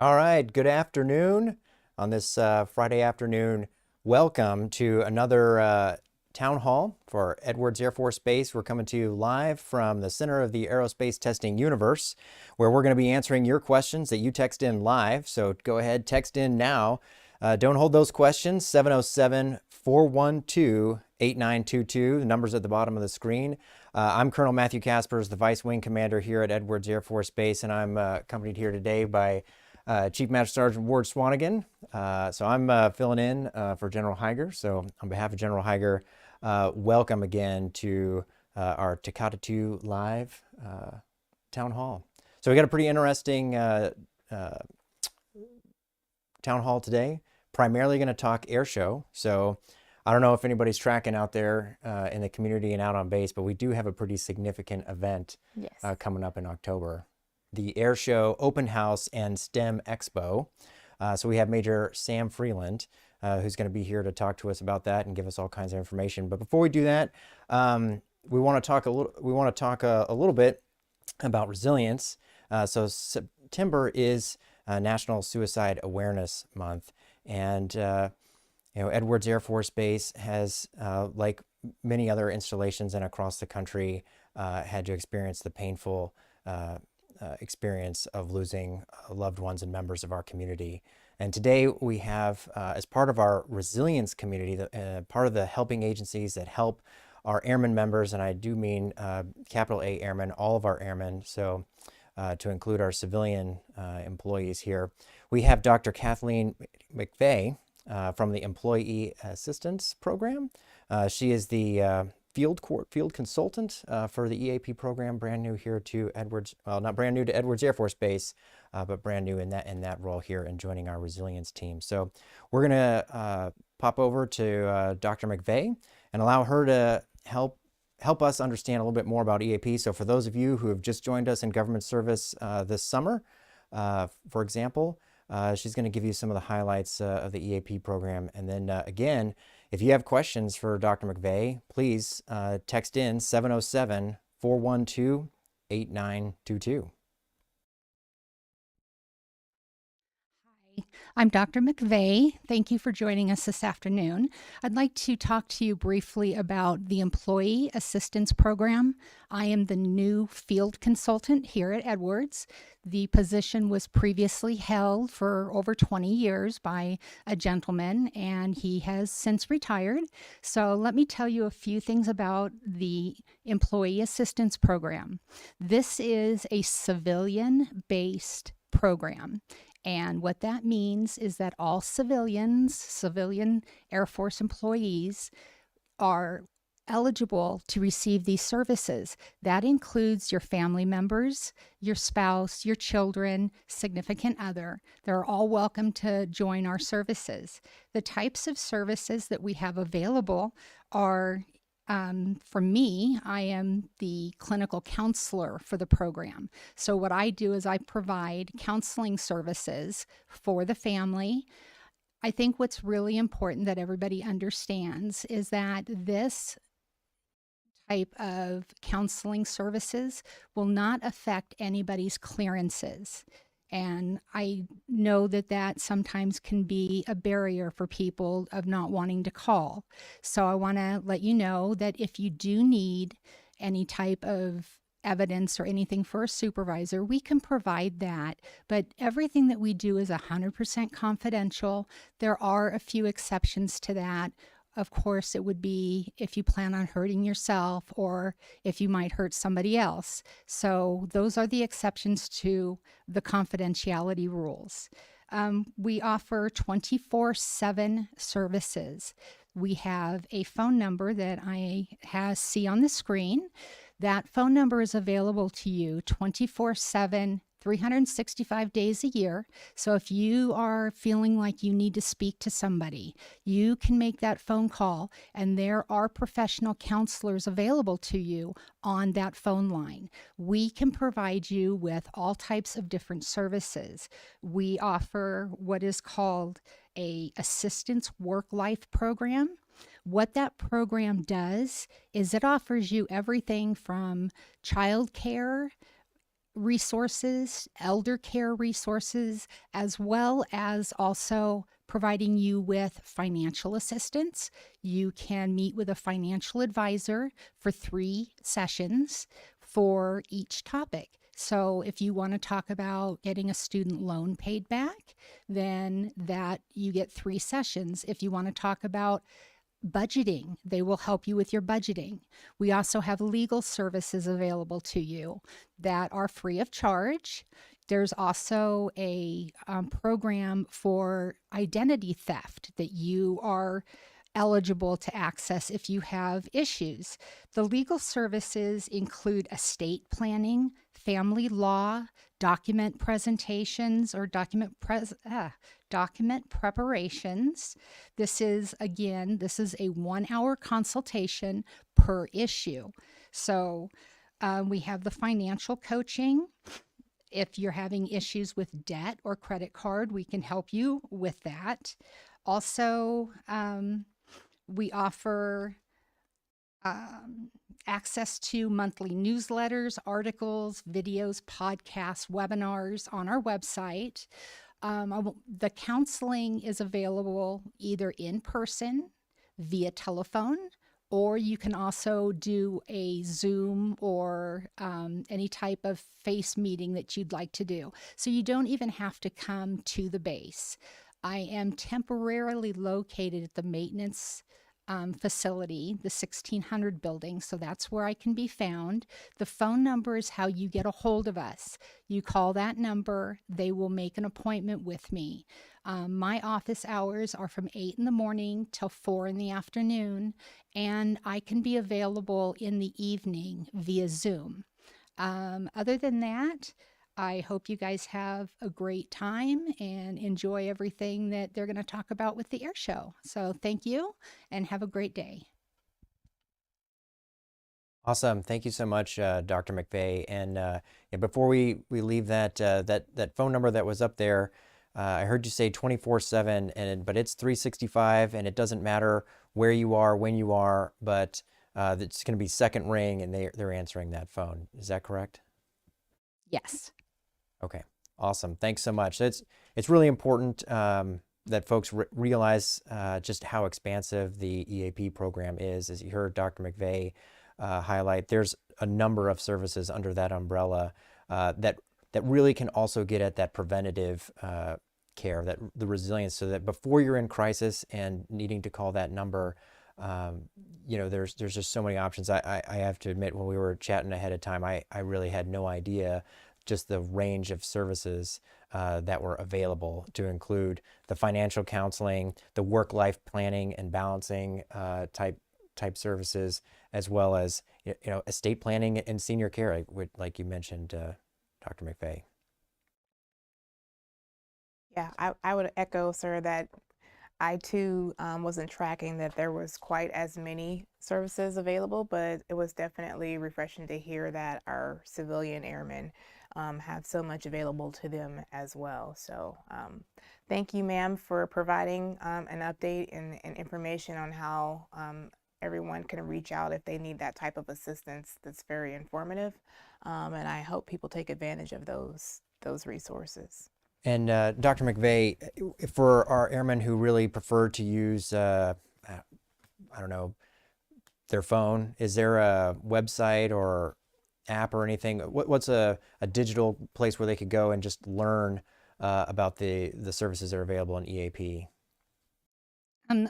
All right, good afternoon on this Friday afternoon. Welcome to another town hall for Edwards Air Force Base. We're coming to you live from the center of the aerospace testing universe, where we're going to be answering your questions that you text in live. So go ahead, text in now. Don't hold those questions. 707-412-8922. The number's at the bottom of the screen. I'm Colonel Matthew Caspers, the Vice Wing Commander here at Edwards Air Force Base, and I'm accompanied here today by Chief Master Sergeant Ward-Swanigan. So I'm filling in for General Higer. So on behalf of General Higer, welcome again to our Takatatu Live Town Hall. So we got a pretty interesting town hall today. Primarily going to talk air show. So I don't know if anybody's tracking out there in the community and out on base, but we do have a pretty significant event coming up in October. The Air Show Open House and STEM Expo. So we have Major Sam Freeland, who's going to be here to talk to us about that and give us all kinds of information. But before we do that, we want to talk a little bit about resilience. So September is National Suicide Awareness Month, and Edwards Air Force Base has, like many other installations and across the country, had to experience the painful experience of losing loved ones and members of our community. And today we have, as part of our resilience community, part of the helping agencies that help our airmen members, and I do mean capital A airmen, all of our airmen, so to include our civilian employees here. We have Dr. Kathleen McVeigh from the Employee Assistance Program. She is the field consultant for the EAP program, brand new here to Edwards, well, not brand new to Edwards Air Force Base, but brand new in that role here and joining our resilience team. So we're gonna pop over to Dr. McVeigh and allow her to help us understand a little bit more about EAP. So for those of you who have just joined us in government service this summer, for example, she's going to give you some of the highlights of the EAP program. And then again, if you have questions for Dr. McVeigh, please text in 707-412-8922. I'm Dr. McVeigh. Thank you for joining us this afternoon. I'd like to talk to you briefly about the Employee Assistance Program. I am the new field consultant here at Edwards. The position was previously held for over 20 years by a gentleman, and he has since retired. So let me tell you a few things about the Employee Assistance Program. This is a civilian-based program. And what that means is that all civilian Air Force employees are eligible to receive these services. That includes your family members, your spouse, your children, significant other. They're all welcome to join our services. The types of services that we have available are for me, I am the clinical counselor for the program. So what I do is I provide counseling services for the family. I think what's really important that everybody understands is that this type of counseling services will not affect anybody's clearances. And I know that that sometimes can be a barrier for people of not wanting to call. So I want to let you know that if you do need any type of evidence or anything for a supervisor, we can provide that. But everything that we do is 100% confidential. There are a few exceptions to that. Of course, it would be if you plan on hurting yourself or if you might hurt somebody else. So those are the exceptions to the confidentiality rules. We offer 24/7 services. We have a phone number that I see on the screen. That phone number is available to you 24/7, 365 days a year. So if you are feeling like you need to speak to somebody, you can make that phone call, and there are professional counselors available to you on that phone line. We can provide you with all types of different services. We offer what is called a assistance work-life program. What that program does is it offers you everything from childcare, resources, elder care resources, as well as also providing you with financial assistance. You can meet with a financial advisor for 3 sessions for each topic. So if you want to talk about getting a student loan paid back, then that you get 3 sessions. If you want to talk about budgeting, they will help you with your budgeting. We also have legal services available to you that are free of charge. There's also a program for identity theft that you are eligible to access if you have issues. The legal services include estate planning, family law, document presentations or document preparations. This is a 1-hour consultation per issue. So we have the financial coaching. If you're having issues with debt or credit card, we can help you with that. Also, we offer access to monthly newsletters, articles, videos, podcasts, webinars on our website. The counseling is available either in person, via telephone, or you can also do a Zoom or any type of face meeting that you'd like to do. So you don't even have to come to the base. I am temporarily located at the maintenance facility, the 1600 building, so that's where I can be found. The phone number is how you get a hold of us. You call that number, they will make an appointment with me. My office hours are from 8 in the morning till 4 in the afternoon, and I can be available in the evening via Zoom. Other than that, I hope you guys have a great time and enjoy everything that they're going to talk about with the air show. So thank you and have a great day. Awesome. Thank you so much, Dr. McVeigh. And before we leave that phone number that was up there, I heard you say 24/7, but it's 365, and it doesn't matter where you are, when you are, but it's going to be second ring, and they're answering that phone. Is that correct? Yes. Okay, awesome. Thanks so much. It's really important that folks realize just how expansive the EAP program is. As you heard Dr. McVeigh highlight, there's a number of services under that umbrella that really can also get at that preventative care, that the resilience, so that before you're in crisis and needing to call that number, there's just so many options. I have to admit, when we were chatting ahead of time, I really had no idea just the range of services that were available, to include the financial counseling, the work-life planning and balancing type services, as well as estate planning and senior care, like you mentioned, Dr. McVeigh. Yeah, I would echo, sir, that I too wasn't tracking that there was quite as many services available, but it was definitely refreshing to hear that our civilian airmen have so much available to them as well. So thank you, ma'am, for providing an update and information on how everyone can reach out if they need that type of assistance. That's very informative, and I hope people take advantage of those resources. And Dr. McVeigh, for our airmen who really prefer to use, I don't know, their phone, is there a website or app or anything? What's a digital place where they could go and just learn about the services that are available in EAP?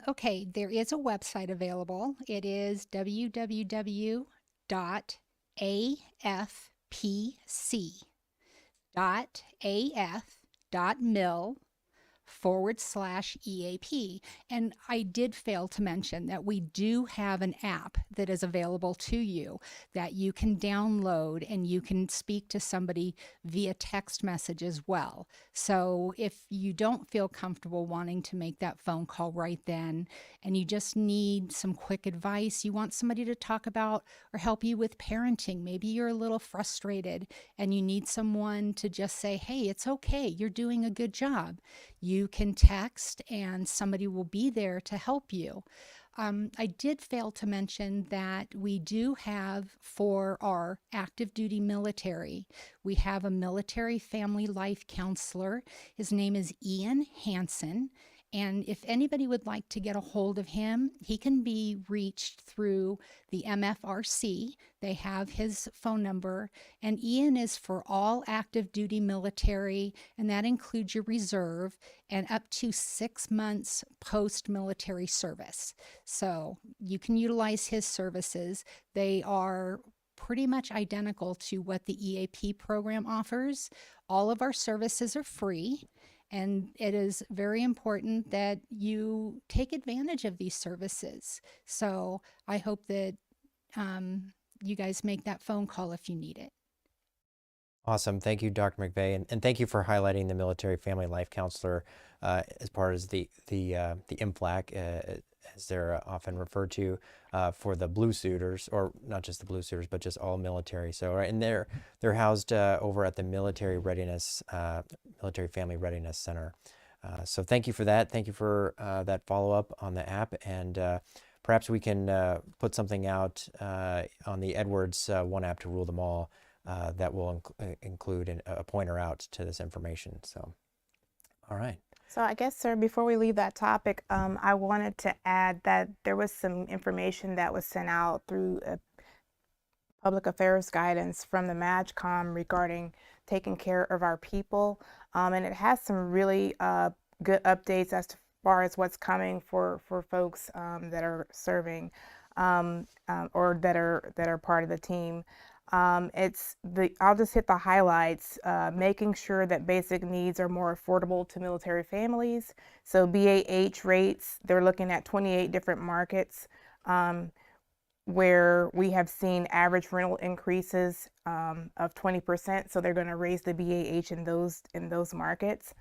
Okay, there is a website available. It is www.afpc.mil/EAP. And I did fail to mention that we do have an app that is available to you that you can download, and you can speak to somebody via text message as well. So if you don't feel comfortable wanting to make that phone call right then, and you just need some quick advice, you want somebody to talk about or help you with parenting, maybe you're a little frustrated and you need someone to just say, hey, it's okay, you're doing a good job, you can text and somebody will be there to help you. I did fail to mention that we do have, for our active duty military, we have a military family life counselor. His name is Ian Hansen. And if anybody would like to get a hold of him, he can be reached through the MFRC. They have his phone number. And Ian is for all active duty military, and that includes your reserve and up to 6 months post-military service. So you can utilize his services. They are pretty much identical to what the EAP program offers. All of our services are free. And it is very important that you take advantage of these services. So I hope that you guys make that phone call if you need it. Awesome. Thank you, Dr. McVeigh. And thank you for highlighting the Military Family Life Counselor as part of the MFLAC, as they're often referred to, for the blue suiters, or not just the blue suiters, but just all military. So, right, and they're housed over at the Military Family Readiness Center. So thank you for that. Thank you for that follow-up on the app. And perhaps we can put something out on the Edwards One App to Rule Them All that will include a pointer out to this information. So, all right. So I guess, sir, before we leave that topic, I wanted to add that there was some information that was sent out through a public affairs guidance from the MAGCOM regarding taking care of our people. And it has some really good updates as far as what's coming for folks that are serving or that are part of the team. I'll just hit the highlights, making sure that basic needs are more affordable to military families. So BAH rates, they're looking at 28 different markets where we have seen average rental increases of 20%. So they're going to raise the BAH in those markets.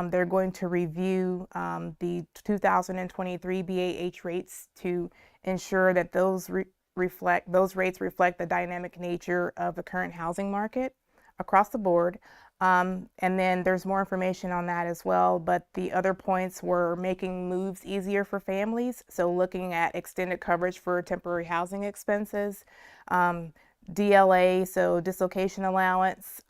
They're going to review the 2023 BAH rates to ensure that those rates reflect the dynamic nature of the current housing market across the board. And then there's more information on that as well. But the other points were making moves easier for families. So looking at extended coverage for temporary housing expenses, DLA, so dislocation allowance,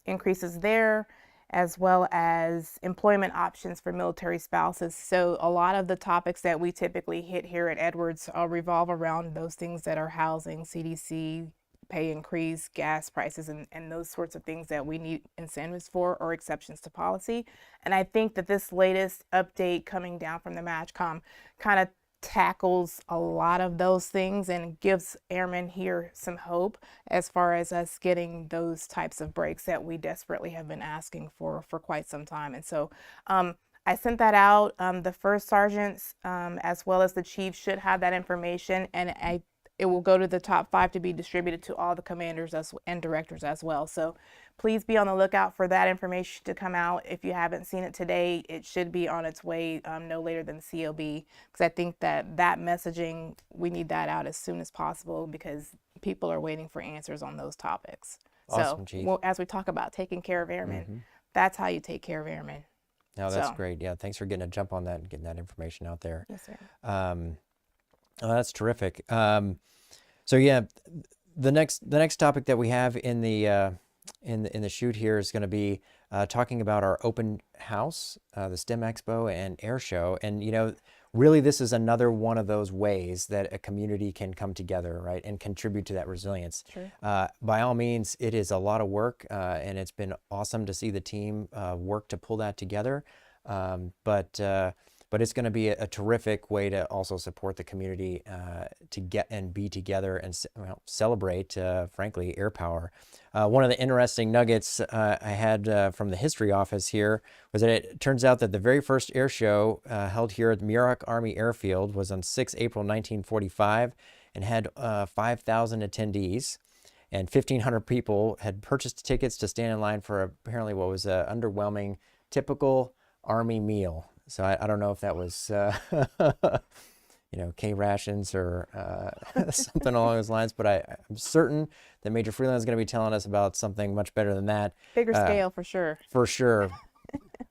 increases there, as well as employment options for military spouses. So a lot of the topics that we typically hit here at Edwards revolve around those things that are housing, CDC, pay increase, gas prices, and those sorts of things that we need incentives for or exceptions to policy. And I think that this latest update coming down from the MAGCOM kind of tackles a lot of those things and gives airmen here some hope as far as us getting those types of breaks that we desperately have been asking for quite some time. And so I sent that out. The first sergeants as well as the chiefs should have that information, and it will go to the top 5 to be distributed to all the commanders and directors as well. So please be on the lookout for that information to come out. If you haven't seen it today, it should be on its way no later than COB, because I think that messaging, we need that out as soon as possible because people are waiting for answers on those topics. Awesome, Chief. Well, as we talk about taking care of airmen, that's how you take care of airmen. No, that's great. Yeah, thanks for getting a jump on that and getting that information out there. Yes, sir. Oh, that's terrific. So yeah, the next topic that we have in the shoot here is going to be talking about our open house, the STEM Expo and Air Show, and really this is another one of those ways that a community can come together, right, and contribute to that resilience. Sure. By all means, it is a lot of work, and it's been awesome to see the team work to pull that together. But it's going to be a terrific way to also support the community to get and be together and celebrate, frankly, air power. One of the interesting nuggets I had from the history office here was that it turns out that the very first air show held here at the Murak Army Airfield was on 6 April 1945 and had 5,000 attendees. And 1,500 people had purchased tickets to stand in line for apparently what was an underwhelming, typical Army meal. So I don't know if that was, K rations or something along those lines, but I'm certain that Major Freeland is going to be telling us about something much better than that. Bigger scale for sure. For sure.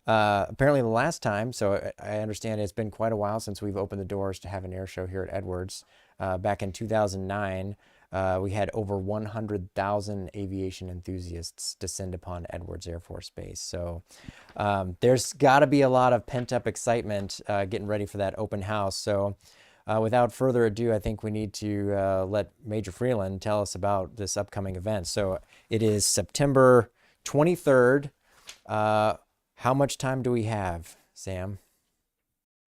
Apparently the last time, so I understand it's been quite a while since we've opened the doors to have an air show here at Edwards. Back in 2009, we had over 100,000 aviation enthusiasts descend upon Edwards Air Force Base. So there's got to be a lot of pent-up excitement getting ready for that open house. So without further ado, I think we need to let Major Freeland tell us about this upcoming event. So it is September 23rd. How much time do we have, Sam?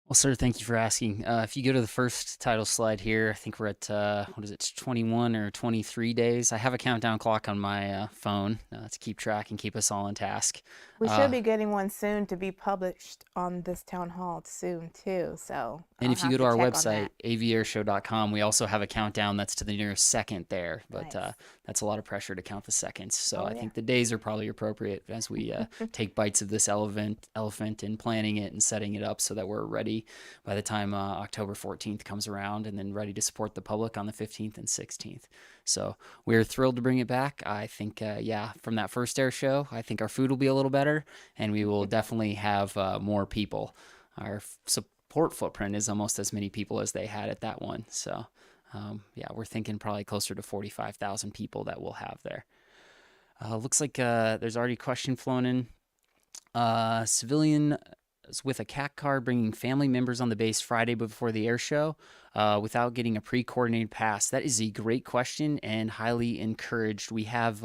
Well, sir, thank you for asking. If you go to the first title slide here, I think we're at, 21 or 23 days. I have a countdown clock on my phone to keep track and keep us all on task. We should be getting one soon to be published on this town hall soon, too. So, and if you go to our website, avairshow.com, we also have a countdown that's to the nearest second there. But Nice. that's a lot of pressure to count the seconds. So I yeah. think the days are probably appropriate as we take bites of this elephant and planning it and setting it up so that we're ready by the time October 14th comes around, and then ready to support the public on the 15th and 16th. So we're thrilled to bring it back. I think, from that first air show, I think our food will be a little better, and we will definitely have more people. Our support footprint is almost as many people as they had at that one. So, we're thinking probably closer to 45,000 people that we'll have there. Looks like there's already a question flown in. Civilian with a CAC card bringing family members on the base Friday before the air show without getting a pre-coordinated pass. That is a great question and highly encouraged. We have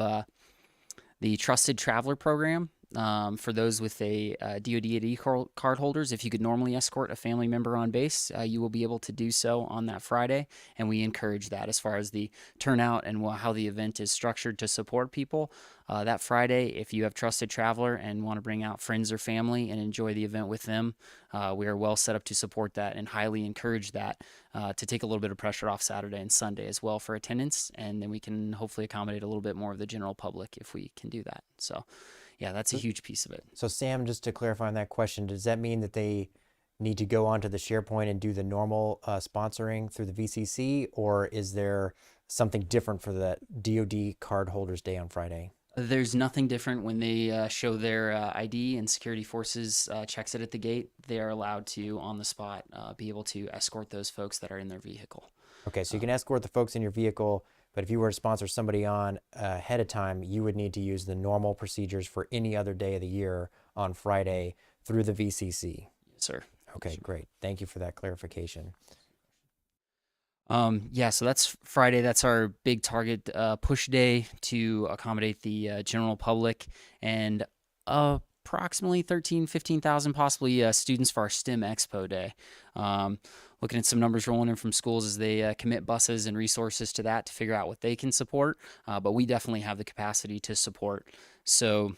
the Trusted Traveler Program for those with a DoD ID card holders. If you could normally escort a family member on base, you will be able to do so on that Friday, and we encourage that as far as the turnout and how the event is structured to support people. That Friday, if you have Trusted Traveler and want to bring out friends or family and enjoy the event with them, we are well set up to support that and highly encourage that to take a little bit of pressure off Saturday and Sunday as well for attendance, and then we can hopefully accommodate a little bit more of the general public if we can do that. So yeah, that's a huge piece of it. So Sam, just to clarify on that question, does that mean that they need to go onto the SharePoint and do the normal sponsoring through the VCC, or is there something different for the DoD Cardholders Day on Friday? There's nothing different when they show their ID and security forces checks it at the gate. They are allowed to, on the spot, be able to escort those folks that are in their vehicle. Okay, so you can escort the folks in your vehicle, but if you were to sponsor somebody on ahead of time, you would need to use the normal procedures for any other day of the year on Friday through the VCC. Yes, sir. Okay, great. Thank you for that clarification. So that's Friday. That's our big target push day to accommodate the general public, and approximately 15,000 possibly students for our STEM Expo Day. Looking at some numbers rolling in from schools as they commit buses and resources to that to figure out what they can support, but we definitely have the capacity to support. So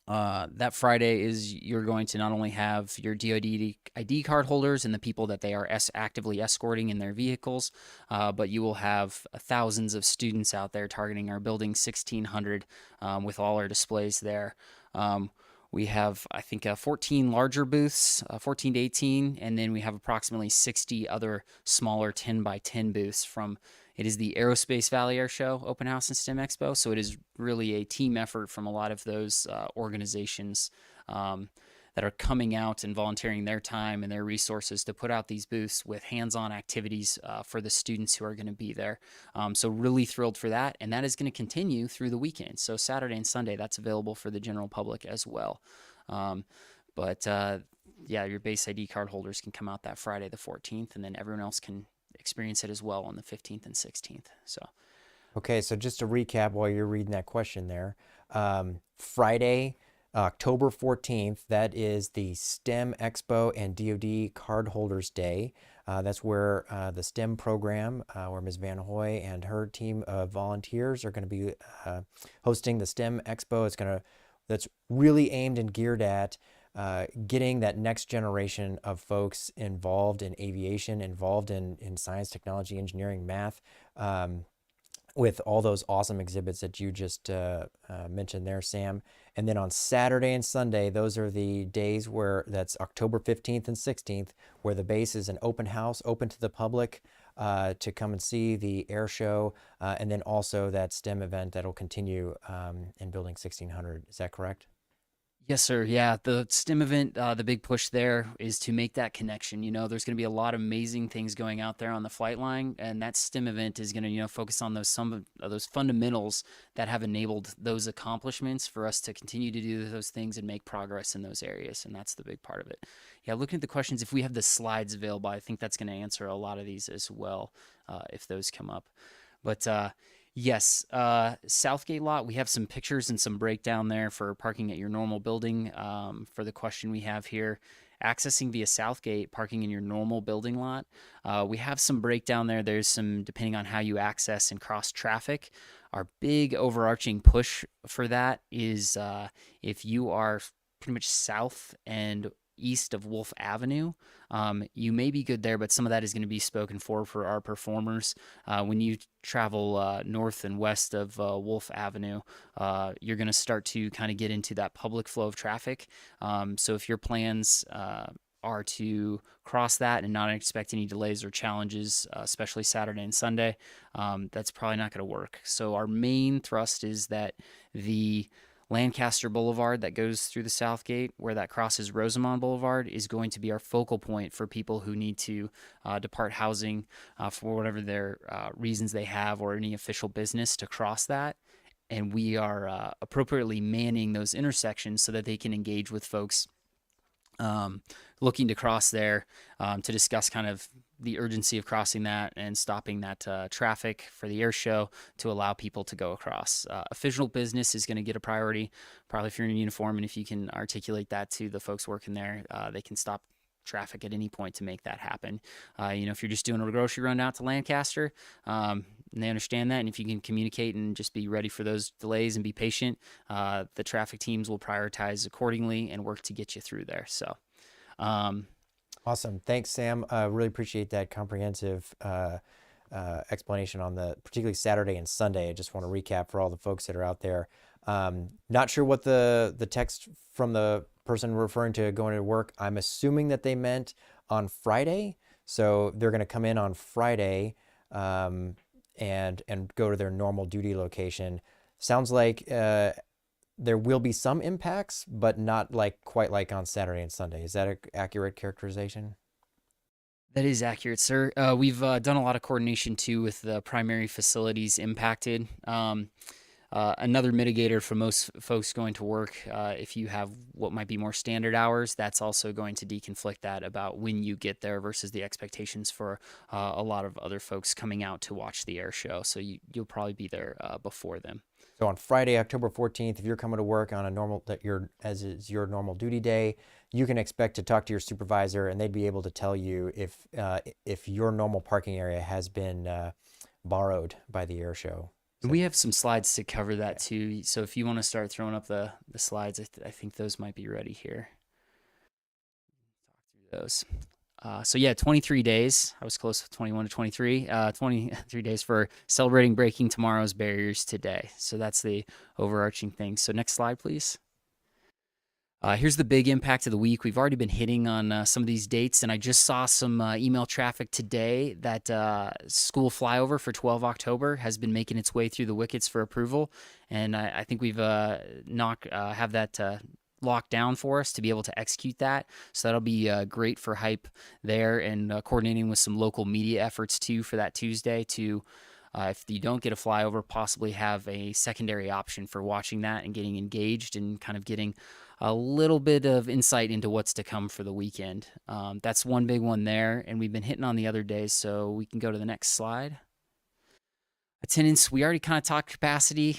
that Friday is you're going to not only have your DoD ID card holders and the people that they are actively escorting in their vehicles, but you will have thousands of students out there targeting our building 1600 with all our displays there. We have, I think, 14 larger booths, 14 to 18, and then we have approximately 60 other smaller 10 by 10 booths from. It is the Aerospace Valley Air Show, Open House, and STEM Expo, so it is really a team effort from a lot of those organizations that are coming out and volunteering their time and their resources to put out these booths with hands-on activities for the students who are going to be there. So really thrilled for that, and that is going to continue through the weekend. So Saturday and Sunday, that's available for the general public as well. Your base ID card holders can come out that Friday the 14th, and then everyone else can experience it as well on the 15th and 16th. So, okay, so just to recap while you're reading that question there, Friday, October 14th, that is the STEM Expo and DoD Cardholders Day. That's where the STEM program, where Ms. Van Hoy and her team of volunteers are going to be hosting the STEM Expo. That's really aimed and geared at getting that next generation of folks involved in aviation, involved in science, technology, engineering, math, with all those awesome exhibits that you just mentioned there, Sam. And then on Saturday and Sunday, those are the days that's October 15th and 16th, where the base is an open house, open to the public to come and see the air show, and then also that STEM event that'll continue in Building 1600. Is that correct? Yes, sir. Yeah, the STEM event, the big push there is to make that connection. There's going to be a lot of amazing things going out there on the flight line, and that STEM event is going to, focus on some of those fundamentals that have enabled those accomplishments for us to continue to do those things and make progress in those areas, and that's the big part of it. Yeah, looking at the questions, if we have the slides available, I think that's going to answer a lot of these as well, if those come up. But yes, Southgate lot, we have some pictures and some breakdown there for parking at your normal building. For the question we have here, accessing via Southgate, parking in your normal building lot. We have some breakdown there. There's some, depending on how you access and cross traffic. Our big overarching push for that is if you are pretty much south and east of Wolf Avenue, you may be good there, but some of that is going to be spoken for our performers. When you travel north and west of Wolf Avenue, you're going to start to kind of get into that public flow of traffic. So if your plans are to cross that and not expect any delays or challenges, especially Saturday and Sunday, that's probably not going to work. So our main thrust is that the Lancaster Boulevard that goes through the Southgate, where that crosses Rosamond Boulevard, is going to be our focal point for people who need to depart housing for whatever their reasons they have or any official business to cross that. And we are appropriately manning those intersections so that they can engage with folks looking to cross there to discuss kind of the urgency of crossing that and stopping that traffic for the air show to allow people to go across. Official business is going to get a priority, probably if you're in uniform, and if you can articulate that to the folks working there, they can stop traffic at any point to make that happen. If you're just doing a grocery run out to Lancaster, and they understand that, and if you can communicate and just be ready for those delays and be patient, the traffic teams will prioritize accordingly and work to get you through there. So awesome. Thanks, Sam. Really appreciate that comprehensive explanation on the particularly Saturday and Sunday. I just want to recap for all the folks that are out there. Not sure what the text from the person referring to going to work. I'm assuming that they meant on Friday. So they're going to come in on Friday and go to their normal duty location. Sounds like there will be some impacts, but not quite like on Saturday and Sunday. Is that an accurate characterization? That is accurate, sir. We've done a lot of coordination too with the primary facilities impacted. Another mitigator for most folks going to work, if you have what might be more standard hours, that's also going to deconflict that about when you get there versus the expectations for a lot of other folks coming out to watch the air show. So you'll probably be there before them. So on Friday, October 14th, if you're coming to work on as is your normal duty day, you can expect to talk to your supervisor, and they'd be able to tell you if your normal parking area has been borrowed by the air show. So we have some slides to cover that too. So if you want to start throwing up the slides, I think those might be ready here. Talk through those. So yeah, 23 days. I was close to 21 to 23. 23 days for celebrating breaking tomorrow's barriers today. So that's the overarching thing. So next slide, please. Here's the big impact of the week. We've already been hitting on some of these dates, and I just saw some email traffic today that school flyover for 12 October has been making its way through the wickets for approval, and I think we've have that locked down for us to be able to execute that. So that'll be great for hype there, and coordinating with some local media efforts too for that Tuesday to if you don't get a flyover, possibly have a secondary option for watching that and getting engaged and kind of getting a little bit of insight into what's to come for the weekend. That's one big one there, and we've been hitting on the other days, so we can go to the next slide. Attendance, we already kind of talked capacity.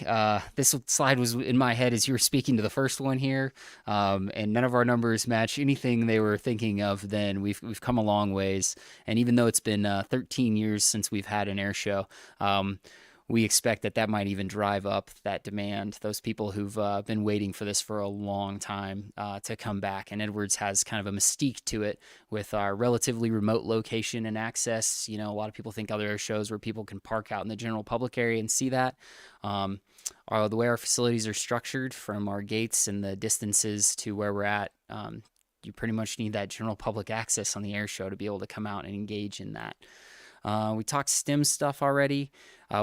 This slide was in my head as you were speaking to the first one here, and none of our numbers match anything they were thinking of then. We've come a long ways, and even though it's been 13 years since we've had an air show, we expect that might even drive up that demand. Those people who've been waiting for this for a long time to come back. And Edwards has kind of a mystique to it with our relatively remote location and access. A lot of people think other air shows where people can park out in the general public area and see that. The way our facilities are structured, from our gates and the distances to where we're at, you pretty much need that general public access on the air show to be able to come out and engage in that. We talked STEM stuff already.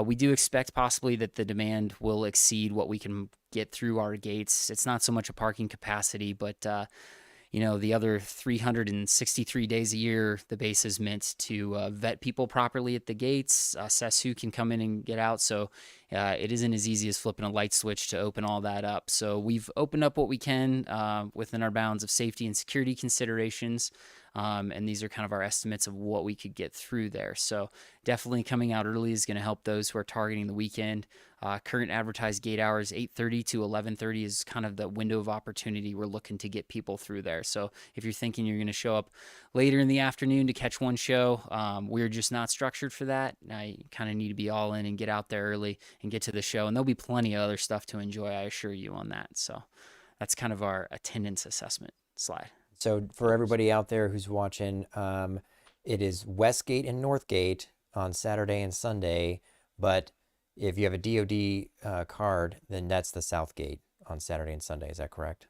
We do expect possibly that the demand will exceed what we can get through our gates. It's not so much a parking capacity, but the other 363 days a year, the base is meant to vet people properly at the gates, assess who can come in and get out. So it isn't as easy as flipping a light switch to open all that up. So we've opened up what we can within our bounds of safety and security considerations. And these are kind of our estimates of what we could get through there. So definitely coming out early is going to help those who are targeting the weekend. Current advertised gate hours, 8:30 to 11:30 is kind of the window of opportunity we're looking to get people through there. So if you're thinking you're going to show up later in the afternoon to catch one show, we're just not structured for that. I kind of need to be all in and get out there early and get to the show. And there'll be plenty of other stuff to enjoy, I assure you on that. So that's kind of our attendance assessment slide. So for everybody out there who's watching, it is West Gate and North Gate on Saturday and Sunday, but if you have a DoD card, then that's the South Gate on Saturday and Sunday. Is that correct?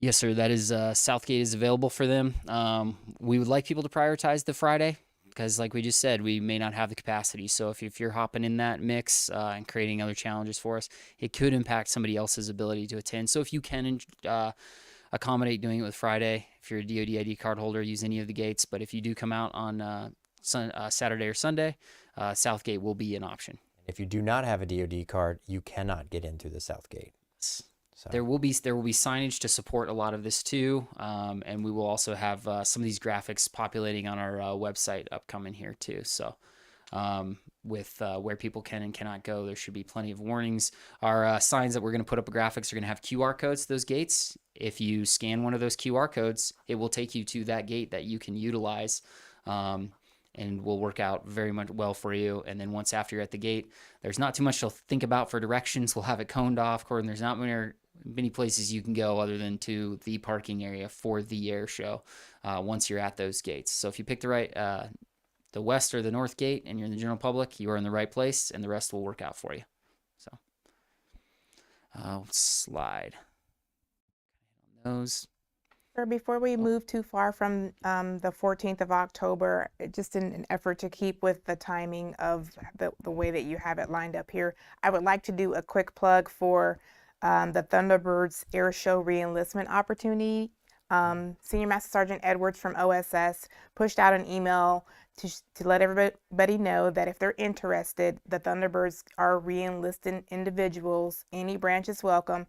Yes, sir. That is Southgate is available for them. We would like people to prioritize the Friday because, like we just said, we may not have the capacity. So if you're hopping in that mix and creating other challenges for us, it could impact somebody else's ability to attend. So if you can accommodate doing it with Friday, if you're a DoD ID card holder, use any of the gates. But if you do come out on Saturday or Sunday, Southgate will be an option. If you do not have a DoD card, you cannot get in through the South Gate. So. There will be signage to support a lot of this too, and we will also have some of these graphics populating on our website upcoming here too. So with where people can and cannot go, there should be plenty of warnings. Our signs that we're going to put up graphics are going to have QR codes to those gates. If you scan one of those QR codes, it will take you to that gate that you can utilize. And will work out very much well for you. And then once after you're at the gate, there's not too much to think about for directions. We'll have it coned off, and there's not many places you can go other than to the parking area for the air show once you're at those gates. So if you pick the west or the north gate and you're in the general public, you are in the right place, and the rest will work out for you. So slide on those. Sir, before we move too far from the 14th of October, just in an effort to keep with the timing of the way that you have it lined up here, I would like to do a quick plug for the Thunderbirds Air Show Reenlistment opportunity. Senior Master Sergeant Edwards from OSS pushed out an email to let everybody know that if they're interested, the Thunderbirds are reenlisting individuals. Any branch is welcome,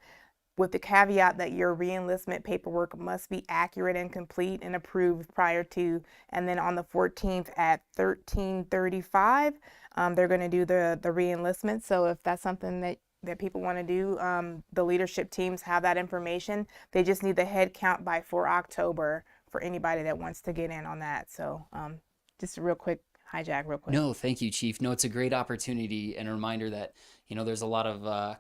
with the caveat that your reenlistment paperwork must be accurate and complete and approved prior to. And then on the 14th at 13:35, they're going to do the reenlistment. So if that's something that people want to do, the leadership teams have that information. They just need the head count by 4 October for anybody that wants to get in on that. So just a real quick hijack real quick. No, thank you, Chief. No, it's a great opportunity and a reminder that, there's a lot of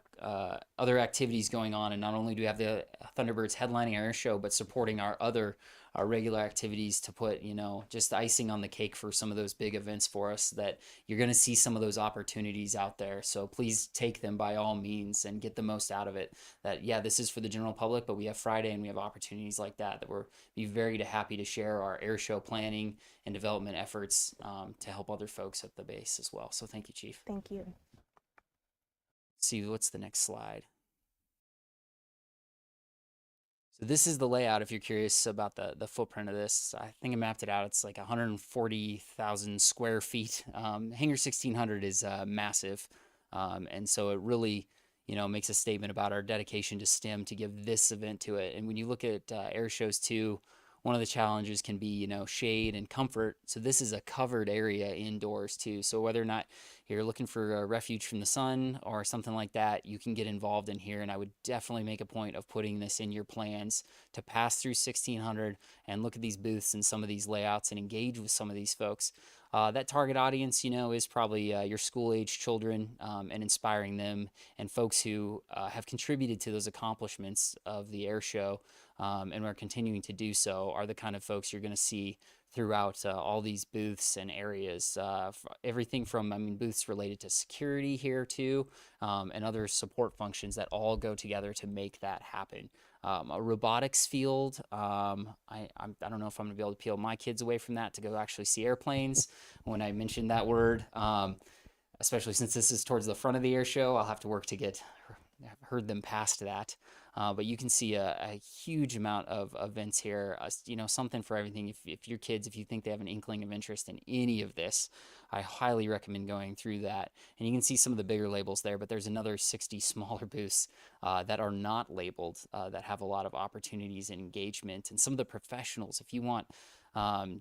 other activities going on. And not only do we have the Thunderbirds headlining our air show, but supporting our regular activities to put, just icing on the cake for some of those big events for us, that you're going to see some of those opportunities out there. So please take them by all means and get the most out of it. That, yeah, this is for the general public, but we have Friday and we have opportunities like that we're be very happy to share our air show planning and development efforts to help other folks at the base as well. So thank you, Chief. Thank you. Let's see, what's the next slide? So this is the layout if you're curious about the footprint of this. I think I mapped it out. It's like 140,000 square feet. Hangar 1600 is massive. And so it really, makes a statement about our dedication to STEM to give this event to it. And when you look at air shows too, one of the challenges can be, shade and comfort. So this is a covered area indoors too. So whether or not you're looking for a refuge from the sun or something like that, you can get involved in here. And I would definitely make a point of putting this in your plans to pass through 1600 and look at these booths and some of these layouts and engage with some of these folks. That target audience, is probably your school-age children and inspiring them, and folks who have contributed to those accomplishments of the air show and are continuing to do so are the kind of folks you're going to see throughout all these booths and areas. Everything from, booths related to security here too, and other support functions that all go together to make that happen. A robotics field, I don't know if I'm gonna be able to peel my kids away from that to go actually see airplanes when I mentioned that word, especially since this is towards the front of the air show. I'll have to work to get have heard them past that. But you can see a huge amount of events here, you know, something for everything. If your kids, if you think they have an inkling of interest in any of this, I highly recommend going through that. And you can see some of the bigger labels there, but there's another 60 smaller booths that are not labeled that have a lot of opportunities and engagement. And some of the professionals, if you want,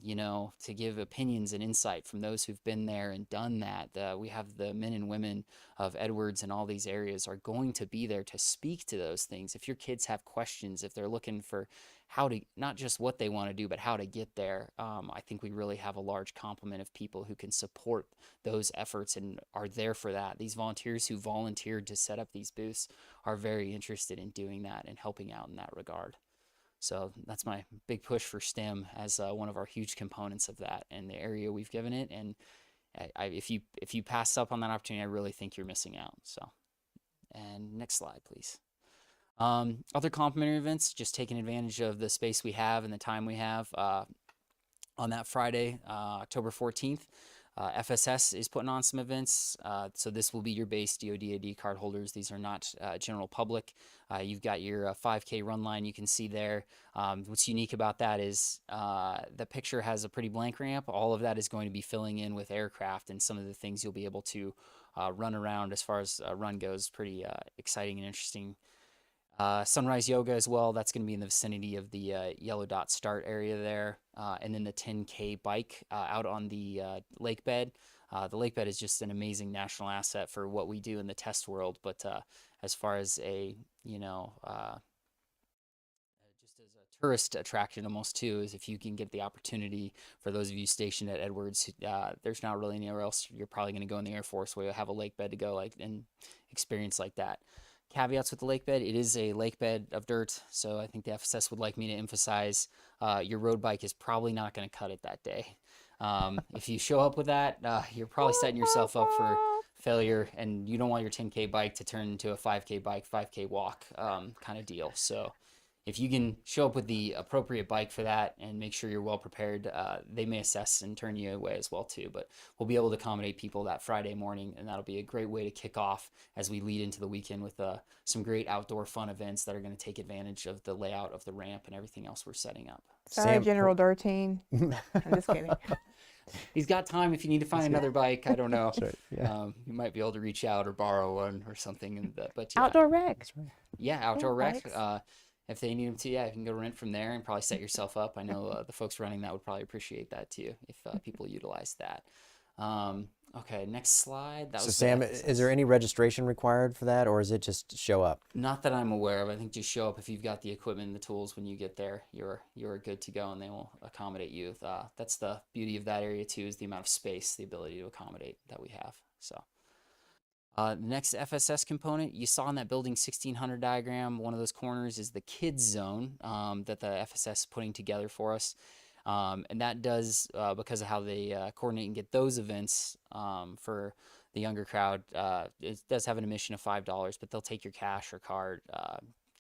you know, to give opinions and insight from those who've been there and done that. We have the men and women of Edwards and all these areas are going to be there to speak to those things. If your kids have questions, if they're looking for how to, not just what they want to do, but how to get there, I think we really have a large complement of people who can support those efforts and are there for that. These volunteers who volunteered to set up these booths are very interested in doing that and helping out in that regard. So that's my big push for STEM as one of our huge components of that and the area we've given it. And if you pass up on that opportunity, I really think you're missing out. So, and next slide, please. Other complimentary events, just taking advantage of the space we have and the time we have. On that Friday, October 14th, FSS is putting on some events. So this will be your base DoD card holders. These are not general public. You've got your 5K run line you can see there. What's unique about that is the picture has a pretty blank ramp. All of that is going to be filling in with aircraft and some of the things you'll be able to run around as far as run goes. Pretty exciting and interesting. Sunrise yoga as well. That's going to be in the vicinity of the yellow dot start area there. And then the 10K bike out on the lake bed. The lake bed is just an amazing national asset for what we do in the test world. But as far as a, you know, just as a tourist attraction almost too, is if you can get the opportunity for those of you stationed at Edwards, there's not really anywhere else. You're probably going to go in the Air Force where you have a lake bed to go like and experience like that. Caveats with the lake bed, it is a lake bed of dirt, so I think the FSS would like me to emphasize your road bike is probably not going to cut it that day. If you show up with that, you're probably setting yourself up for failure, and you don't want your 10K bike to turn into a 5K bike, 5K walk kind of deal. So if you can show up with the appropriate bike for that and make sure you're well prepared, they may assess and turn you away as well too. But we'll be able to accommodate people that Friday morning, and that'll be a great way to kick off as we lead into the weekend with some great outdoor fun events that are going to take advantage of the layout of the ramp and everything else we're setting up. Sorry, General Dirteen. I'm just kidding. He's got time if you need to find another bike. I don't know. Right, yeah. You might be able to reach out or borrow one or something. But yeah. Outdoor rec. Yeah, outdoor rec. Bikes. If they need them to, yeah, you can go rent from there and probably set yourself up. I know the folks running that would probably appreciate that too if people utilize that. Okay, next slide. That So was Sam, is there any registration required for that, or is it just show up? Not that I'm aware of. I think just show up if you've got the equipment and the tools. When you get there, you're good to go, and they will accommodate you. That's the beauty of that area too, is the amount of space, the ability to accommodate that we have. So. The next FSS component, you saw in that building 1600 diagram, one of those corners is the kids zone that the FSS is putting together for us. And that does, because of how they coordinate and get those events for the younger crowd, it does have an admission of $5, but they'll take your cash or card.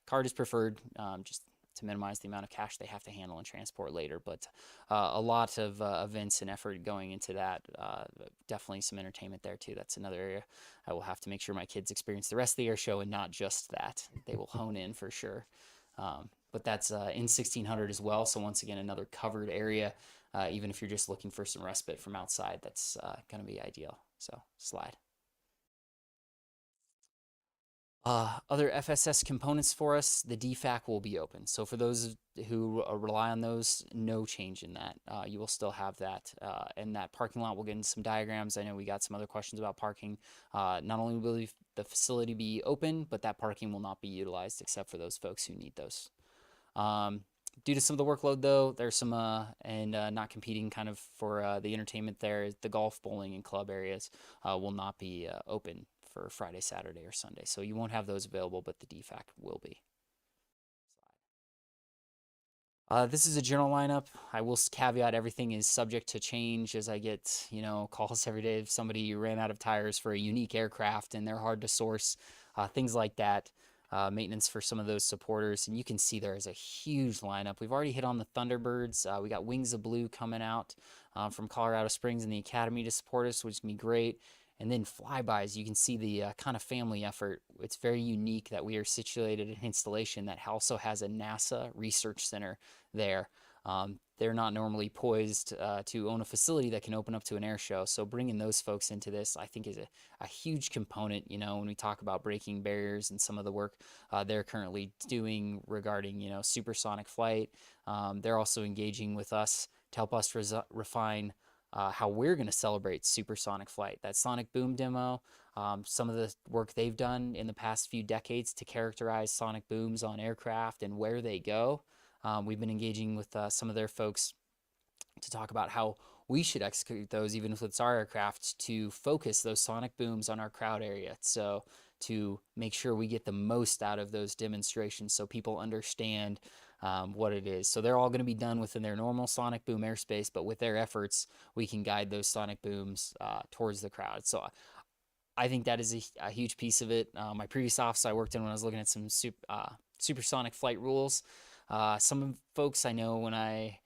Card is preferred, just to minimize the amount of cash they have to handle and transport later. But a lot of events and effort going into that. Definitely some entertainment there too. That's another area I will have to make sure my kids experience the rest of the air show and not just that. They will hone in for sure. But that's in 1600 as well. So once again, another covered area. Even if you're just looking for some respite from outside, that's going to be ideal. So slide. Other FSS components for us, the DFAC will be open. So for those who rely on those, no change in that. You will still have that. And that parking lot, we'll get into some diagrams. I know we got some other questions about parking. Not only will the facility be open, but that parking will not be utilized except for those folks who need those. Due to some of the workload though, there's some, not competing kind of for the entertainment there, the golf, bowling, and club areas will not be open for Friday, Saturday, or Sunday. So you won't have those available, but the DFAC will be. This is a general lineup. I will caveat everything is subject to change as I get, calls every day if somebody ran out of tires for a unique aircraft and they're hard to source, things like that. Maintenance for some of those supporters. And you can see there is a huge lineup. We've already hit on the Thunderbirds. We got Wings of Blue coming out from Colorado Springs and the Academy to support us, which is going to be great. And then flybys, you can see the kind of family effort. It's very unique that we are situated in an installation that also has a NASA research center there. They're not normally poised to own a facility that can open up to an air show. So bringing those folks into this, I think, is a huge component, when we talk about breaking barriers and some of the work they're currently doing regarding, supersonic flight. They're also engaging with us to help us refine how we're going to celebrate supersonic flight. That sonic boom demo, some of the work they've done in the past few decades to characterize sonic booms on aircraft and where they go. We've been engaging with some of their folks to talk about how we should execute those, even if it's our aircraft, to focus those sonic booms on our crowd area. So to make sure we get the most out of those demonstrations so people understand what it is. So they're all going to be done within their normal sonic boom airspace, but with their efforts, we can guide those sonic booms towards the crowd. So I think that is a huge piece of it. My previous office I worked in when I was looking at some supersonic flight rules, some folks I know when I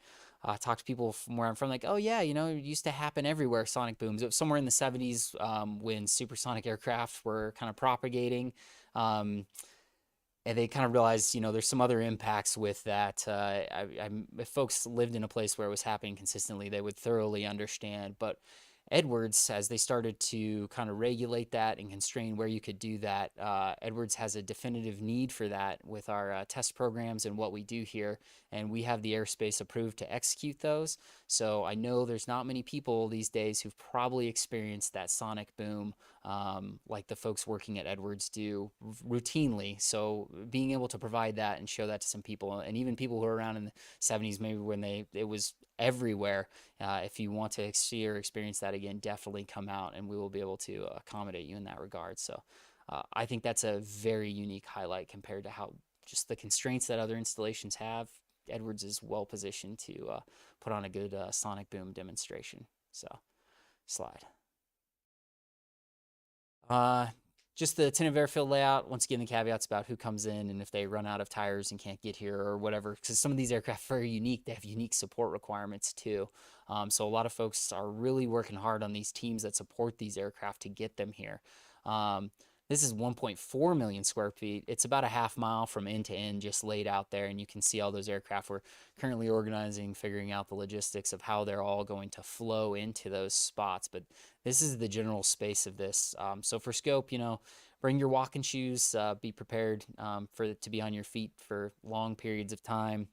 talk to people from where I'm from, like, oh yeah, it used to happen everywhere, sonic booms. It was somewhere in the 70s when supersonic aircraft were kind of propagating. And they kind of realized, there's some other impacts with that. If folks lived in a place where it was happening consistently, they would thoroughly understand. But Edwards, as they started to kind of regulate that and constrain where you could do that, Edwards has a definitive need for that with our test programs and what we do here, and we have the airspace approved to execute those. So I know there's not many people these days who've probably experienced that sonic boom like the folks working at Edwards do routinely. So being able to provide that and show that to some people, and even people who are around in the 70s, maybe when it was everywhere, if you want to see or experience that again, definitely come out and we will be able to accommodate you in that regard. So I think that's a very unique highlight compared to how just the constraints that other installations have. Edwards is well positioned to put on a good sonic boom demonstration. So slide. Just the tentative airfield layout. Once again, the caveats about who comes in and if they run out of tires and can't get here or whatever, because some of these aircraft are very unique. They have unique support requirements too. So a lot of folks are really working hard on these teams that support these aircraft to get them here. This is 1.4 million square feet. It's about a half mile from end to end just laid out there, and you can see all those aircraft. We're currently organizing, figuring out the logistics of how they're all going to flow into those spots, but this is the general space of this. So for scope, bring your walking shoes, be prepared to be on your feet for long periods of time.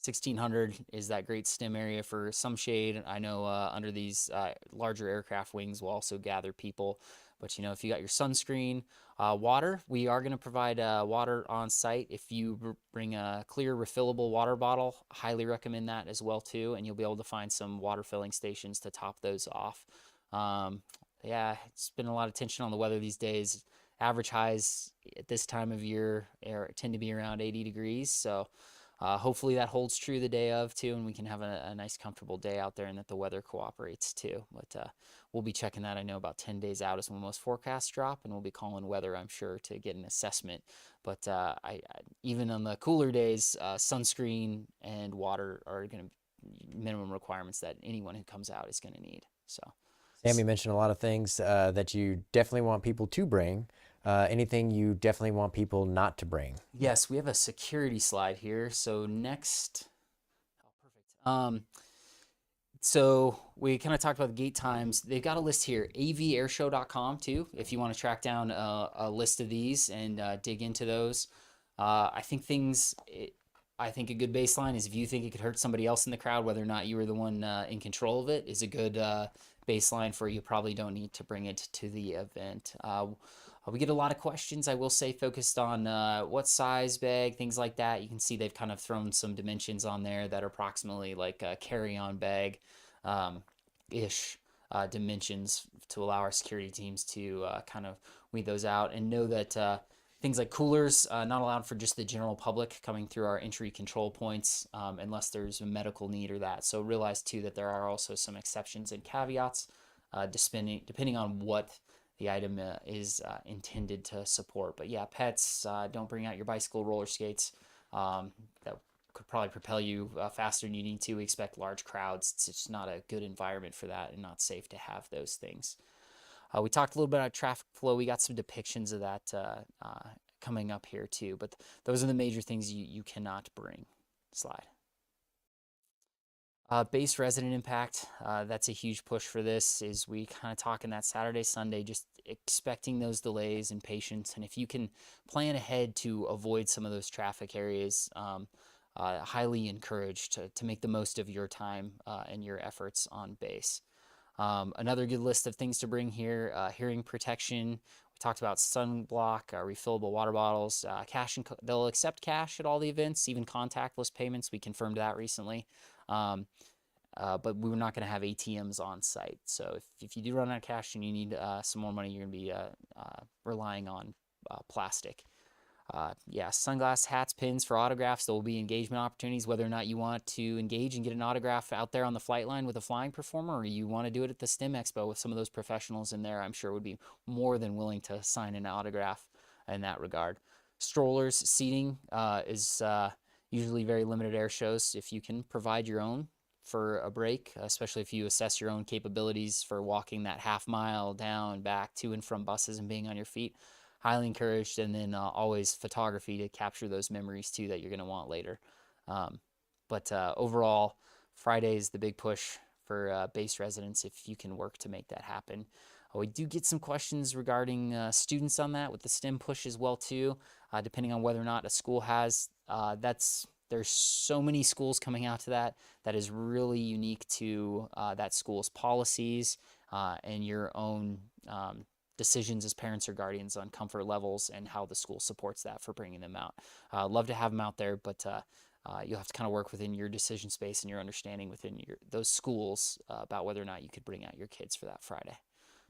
1600 is that great stem area for some shade. I know under these larger aircraft wings will also gather people. But, if you got your sunscreen, water, we are going to provide water on site. If you bring a clear refillable water bottle, highly recommend that as well too. And you'll be able to find some water filling stations to top those off. Yeah, it's been a lot of tension on the weather these days. Average highs at this time of year tend to be around 80 degrees. So hopefully that holds true the day of too, and we can have a nice comfortable day out there and that the weather cooperates too. But we'll be checking that. I know about 10 days out is when most forecasts drop, and we'll be calling weather, I'm sure, to get an assessment. But even on the cooler days, sunscreen and water are going to be minimum requirements that anyone who comes out is going to need. So Sammy mentioned a lot of things that you definitely want people to bring. Anything you definitely want people not to bring? Yes, we have a security slide here. So next, perfect. So we kind of talked about the gate times. They've got a list here, avairshow.com too, if you want to track down a list of these and dig into those. I think a good baseline is if you think it could hurt somebody else in the crowd, whether or not you were the one in control of it, is a good baseline for you. Probably don't need to bring it to the event. We get a lot of questions, I will say, focused on what size bag, things like that. You can see they've kind of thrown some dimensions on there that are approximately like a carry-on bag ish dimensions to allow our security teams to kind of weed those out, and know that things like coolers not allowed for just the general public coming through our entry control points unless there's a medical need or that. So realize too that there are also some exceptions and caveats depending on what the item is intended to support. But yeah, pets, don't bring out your bicycle, roller skates. That could probably propel you faster than you need to. We expect large crowds. It's just not a good environment for that and not safe to have those things. We talked a little bit about traffic flow. We got some depictions of that coming up here too, but those are the major things you cannot bring. Slide. Base resident impact, that's a huge push for this, is we kind of talking that Saturday, Sunday, just expecting those delays and patience. And if you can plan ahead to avoid some of those traffic areas, highly encouraged to make the most of your time and your efforts on base. Another good list of things to bring here, hearing protection. We talked about sunblock, refillable water bottles, cash, and they'll accept cash at all the events, even contactless payments. We confirmed that recently. But we were not going to have ATMs on site. So if you do run out of cash and you need some more money, you're going to be relying on plastic. Yeah, sunglass, hats, pins for autographs. There will be engagement opportunities, whether or not you want to engage and get an autograph out there on the flight line with a flying performer, or you want to do it at the STEM Expo with some of those professionals in there. I'm sure would be more than willing to sign an autograph in that regard. Strollers, seating is usually very limited air shows. If you can provide your own for a break, especially if you assess your own capabilities for walking that half mile down, back to and from buses and being on your feet, highly encouraged. And then always photography to capture those memories too that you're going to want later. But overall, Friday is the big push for base residents if you can work to make that happen. We do get some questions regarding students on that with the STEM push as well too, depending on whether or not a school has. There's so many schools coming out to that is really unique to that school's policies and your own decisions as parents or guardians on comfort levels and how the school supports that for bringing them out. Love to have them out there, but you'll have to kind of work within your decision space and your understanding within those schools about whether or not you could bring out your kids for that Friday.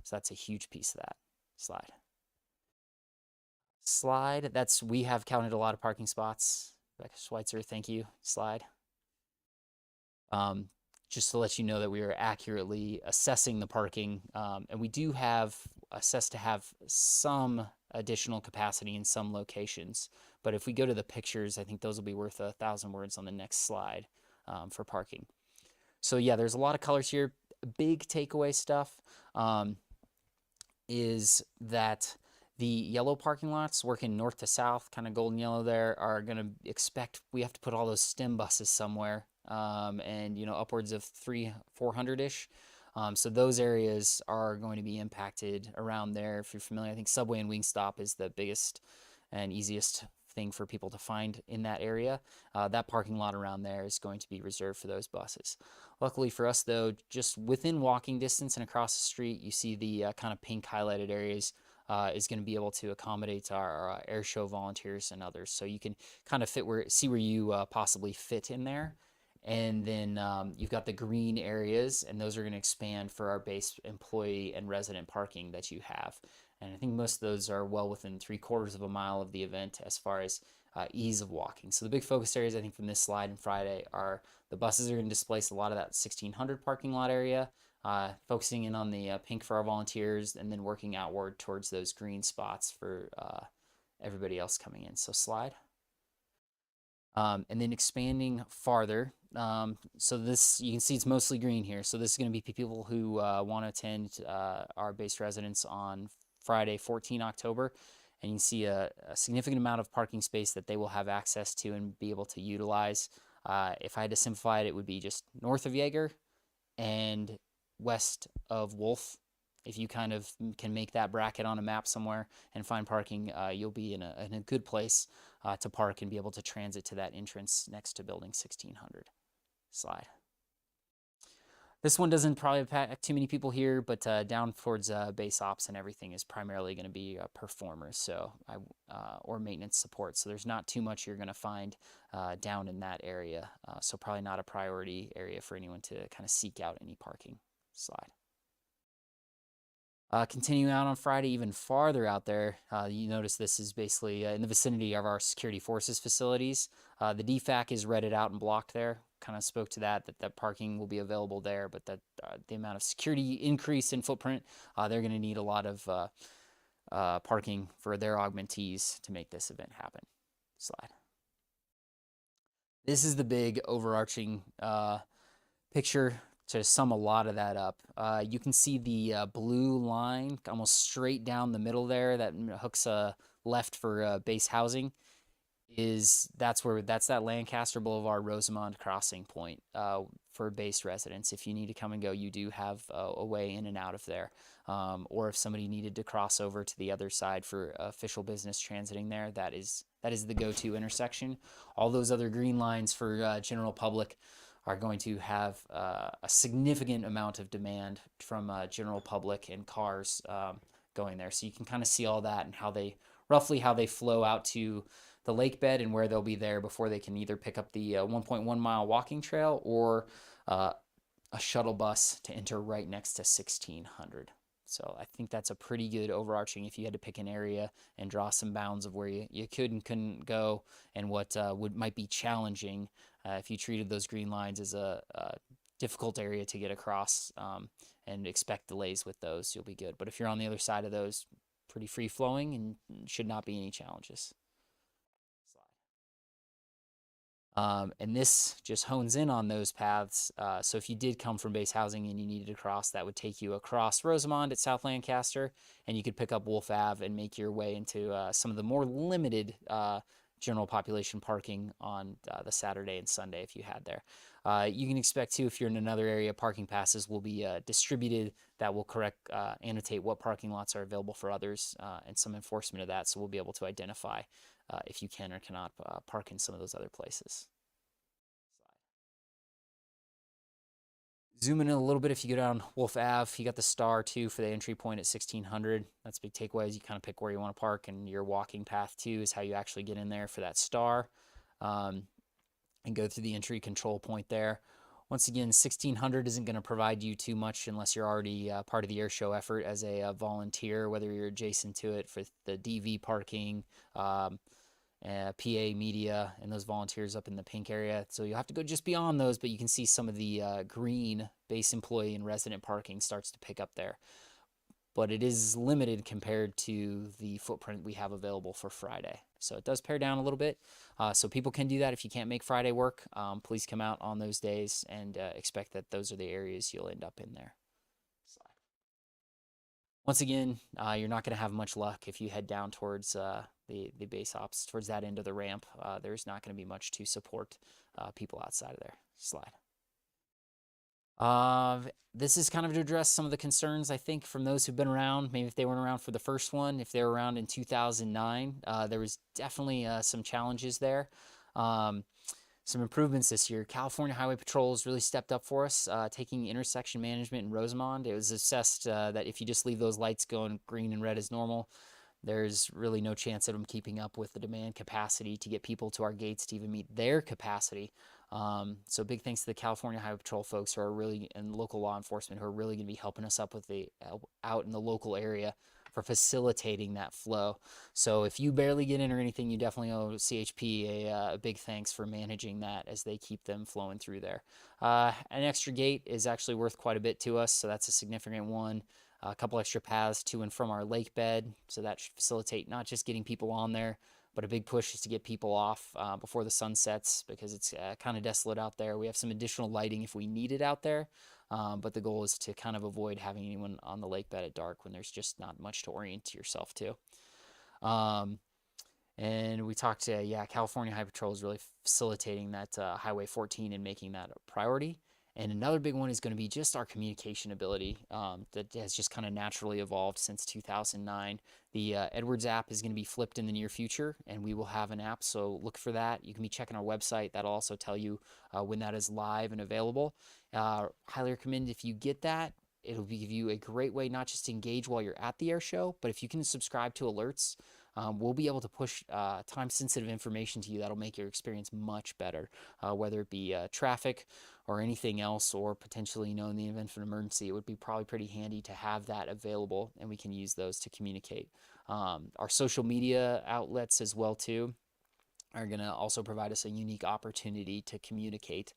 So that's a huge piece of that. Slide. We have counted a lot of parking spots. Rebecca Schweitzer, thank you. Slide. Just to let you know that we are accurately assessing the parking, and we do have assessed to have some additional capacity in some locations. But if we go to the pictures, I think those will be worth 1,000 words on the next slide for parking. So yeah, there's a lot of colors here. Big takeaway stuff is that the yellow parking lots working north to south, kind of golden yellow there, are going to expect we have to put all those STEM buses somewhere, and upwards of 400-ish. So those areas are going to be impacted around there. If you're familiar, I think Subway and Wingstop is the biggest and easiest thing for people to find in that area. That parking lot around there is going to be reserved for those buses. Luckily for us though, just within walking distance and across the street, you see the kind of pink highlighted areas is going to be able to accommodate our air show volunteers and others. So you can kind of see where you possibly fit in there. And then you've got the green areas, and those are going to expand for our base employee and resident parking that you have. And I think most of those are well within 3/4 of a mile of the event as far as ease of walking. So the big focus areas, I think, from this slide and Friday are the buses are going to displace a lot of that 1600 parking lot area, focusing in on the pink for our volunteers, and then working outward towards those green spots for everybody else coming in. So slide. And then expanding farther. So this, you can see it's mostly green here. So this is going to be people who want to attend our base residence on Friday, 14 October. And you can see a significant amount of parking space that they will have access to and be able to utilize. If I had to simplify it, it would be just north of Higer and west of Wolf. If you kind of can make that bracket on a map somewhere and find parking, you'll be in a good place to park and be able to transit to that entrance next to building 1600. Slide. This one doesn't probably impact too many people here, but down towards base ops and everything is primarily going to be performers, so or maintenance support. So there's not too much you're going to find down in that area. So probably not a priority area for anyone to kind of seek out any parking. Slide. Continuing out on Friday, even farther out there, you notice this is basically in the vicinity of our security forces facilities. The DFAC is redded out and blocked there. Kind of spoke to that parking will be available there, but that the amount of security increase in footprint, they're going to need a lot of parking for their augmentees to make this event happen. Slide. This is the big overarching picture to sum a lot of that up. You can see the blue line almost straight down the middle there that hooks left for base housing. That's that Lancaster Boulevard Rosamond crossing point for base residents. If you need to come and go, you do have a way in and out of there. Or if somebody needed to cross over to the other side for official business transiting there, that is the go-to intersection. All those other green lines for general public are going to have a significant amount of demand from general public and cars going there. So you can kind of see all that and roughly how they flow out to the lake bed and where they'll be there before they can either pick up the 1.1 mile walking trail or a shuttle bus to enter right next to 1600. So I think that's a pretty good overarching if you had to pick an area and draw some bounds of where you could and couldn't go, and what might be challenging if you treated those green lines as a difficult area to get across, and expect delays with those, you'll be good. But if you're on the other side of those, pretty free flowing and should not be any challenges. And this just hones in on those paths. So if you did come from base housing and you needed to cross, that would take you across Rosamond at South Lancaster, and you could pick up Wolf Ave and make your way into some of the more limited general population parking on the Saturday and Sunday if you had there. You can expect too, if you're in another area, parking passes will be distributed that will annotate what parking lots are available for others, and some enforcement of that. So we'll be able to identify if you can or cannot park in some of those other places. Zoom in a little bit. If you go down Wolf Ave, you got the star too for the entry point at 1600. That's a big takeaway, is you kind of pick where you want to park, and your walking path too is how you actually get in there for that star, and go through the entry control point there. Once again, 1600 isn't going to provide you too much unless you're already part of the air show effort as a volunteer, whether you're adjacent to it for the DV parking, PA media, and those volunteers up in the pink area. So you have to go just beyond those, but you can see some of the green base employee and resident parking starts to pick up there. But it is limited compared to the footprint we have available for Friday. So it does pare down a little bit. So people can do that. If you can't make Friday work, please come out on those days and expect that those are the areas you'll end up in there. Once again, you're not going to have much luck if you head down towards the base ops, towards that end of the ramp. There's not going to be much to support people outside of there. Slide. This is kind of to address some of the concerns, I think, from those who've been around. Maybe if they weren't around for the first one, if they were around in 2009, there was definitely some challenges there. Some improvements this year. California Highway Patrol has really stepped up for us, taking intersection management in Rosamond. It was assessed that if you just leave those lights going green and red as normal, there's really no chance of them keeping up with the demand capacity to get people to our gates to even meet their capacity. So big thanks to the California Highway Patrol folks who are really, and local law enforcement, who are really going to be helping us up with out in the local area for facilitating that flow. So if you barely get in or anything, you definitely owe CHP a big thanks for managing that as they keep them flowing through there. An extra gate is actually worth quite a bit to us, so that's a significant one. A couple extra paths to and from our lake bed, so that should facilitate not just getting people on there, but a big push is to get people off before the sun sets, because it's kind of desolate out there. We have some additional lighting if we need it out there, but the goal is to kind of avoid having anyone on the lake bed at dark when there's just not much to orient yourself to. And we talked to, California Highway Patrol is really facilitating that Highway 14 and making that a priority. And another big one is going to be just our communication ability that has just kind of naturally evolved since 2009. The Edwards app is going to be flipped in the near future, and we will have an app, so look for that. You can be checking our website. That'll also tell you when that is live and available. Highly recommend if you get that. It'll give you a great way not just to engage while you're at the air show, but if you can subscribe to alerts, we'll be able to push time-sensitive information to you that'll make your experience much better, whether it be traffic or anything else, or potentially, in the event of an emergency, it would be probably pretty handy to have that available, and we can use those to communicate. Our social media outlets as well, too, are going to also provide us a unique opportunity to communicate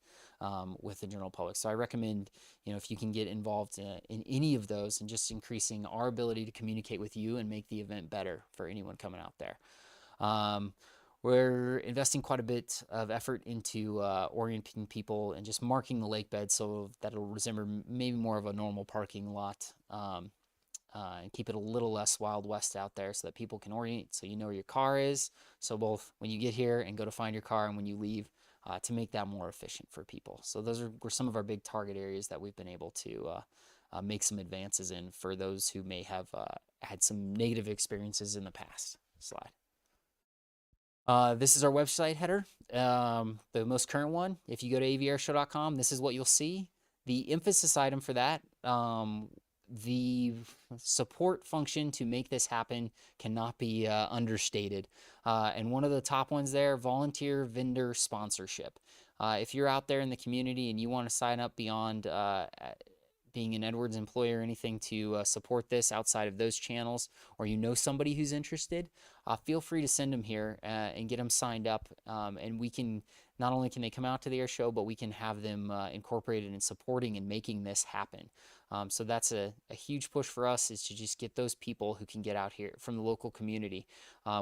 with the general public. So I recommend, if you can get involved in any of those, and just increasing our ability to communicate with you and make the event better for anyone coming out there. we're investing quite a bit of effort into orienting people and just marking the lake bed so that it'll resemble maybe more of a normal parking lot, and keep it a little less Wild West out there so that people can orient, so you know where your car is. So both when you get here and go to find your car and when you leave, to make that more efficient for people. So those were some of our big target areas that we've been able to make some advances in for those who may have had some negative experiences in the past. Slide. This is our website header, the most current one. If you go to avairshow.com, this is what you'll see. The emphasis item for that, the support function to make this happen cannot be understated. And one of the top ones there, volunteer vendor sponsorship. If you're out there in the community and you want to sign up beyond being an Edwards employee or anything to support this outside of those channels, or you know somebody who's interested, feel free to send them here and get them signed up. And we can, not only can they come out to the air show, but we can have them incorporated in supporting and making this happen. So that's a huge push for us, is to just get those people who can get out here from the local community.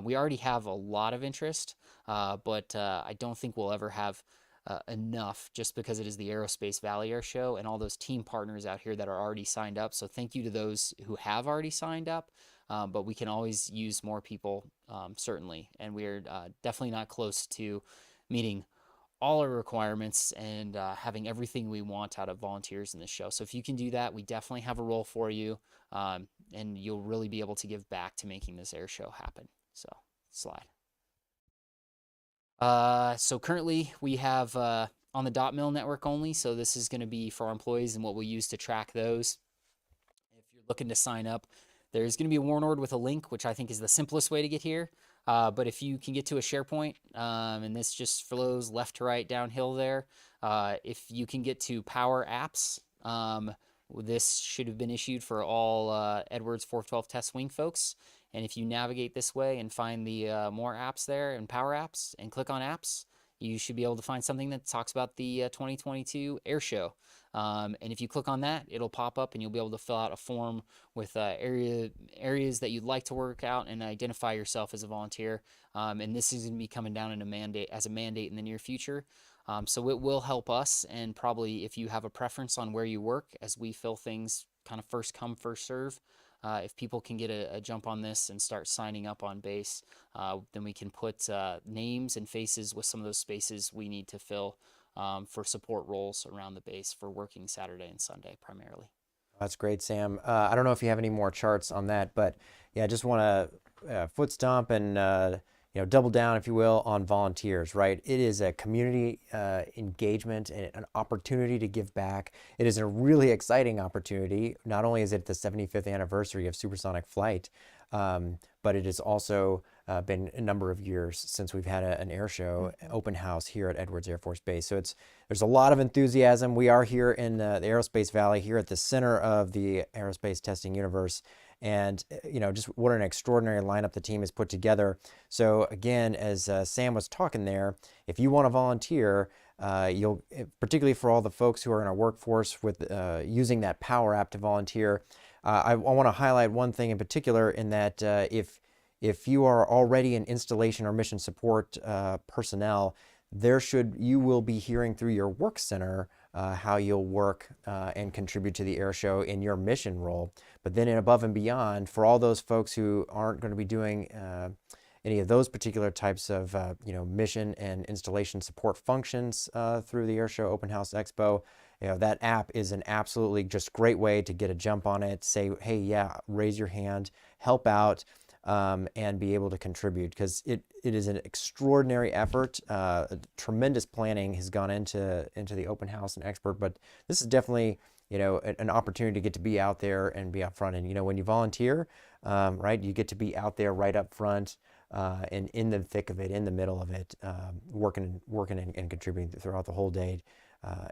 We already have a lot of interest, but I don't think we'll ever have enough, just because it is the Aerospace Valley Air Show and all those team partners out here that are already signed up. So thank you to those who have already signed up, but we can always use more people, certainly. And we're definitely not close to meeting all our requirements and having everything we want out of volunteers in this show. So if you can do that, we definitely have a role for you, and you'll really be able to give back to making this air show happen. So slide. So currently we have on the Dot Mill network only. So this is going to be for our employees and what we'll use to track those. If you're looking to sign up, there's going to be a warn order with a link, which I think is the simplest way to get here. But if you can get to a SharePoint, and this just flows left to right downhill there, if you can get to Power Apps, this should have been issued for all Edwards 412 Test Wing folks. And if you navigate this way and find the more apps there and Power Apps and click on apps, you should be able to find something that talks about the 2022 air show. And if you click on that, it'll pop up and you'll be able to fill out a form with areas that you'd like to work out and identify yourself as a volunteer. And this is going to be coming down in a mandate in the near future. So it will help us, and probably if you have a preference on where you work, as we fill things kind of first come, first serve, if people can get a jump on this and start signing up on base, then we can put names and faces with some of those spaces we need to fill for support roles around the base for working Saturday and Sunday primarily. That's great, Sam. I don't know if you have any more charts on that, but yeah, I just want to foot stomp and double down, if you will, on volunteers, right? It is a community engagement and an opportunity to give back. It is a really exciting opportunity. Not only is it the 75th anniversary of supersonic flight, but it has also been a number of years since we've had an air show, open house here at Edwards Air Force Base. So there's a lot of enthusiasm. We are here in the Aerospace Valley, here at the center of the aerospace testing universe. And, just what an extraordinary lineup the team has put together. So again, as Sam was talking there, if you want to volunteer, particularly for all the folks who are in our workforce with using that Power App to volunteer, I want to highlight one thing in particular, in that if you are already an installation or mission support personnel, you will be hearing through your work center how you'll work and contribute to the air show in your mission role. But then above and beyond, for all those folks who aren't going to be doing any of those particular types of mission and installation support functions through the air show open house expo, that app is an absolutely just great way to get a jump on it, say, hey, yeah, raise your hand, help out, and be able to contribute, because it is an extraordinary effort. Tremendous planning has gone into the open house and expert, but this is definitely an opportunity to get to be out there and be up front. And when you volunteer, right, you get to be out there right up front and in the thick of it, in the middle of it, working and contributing throughout the whole day,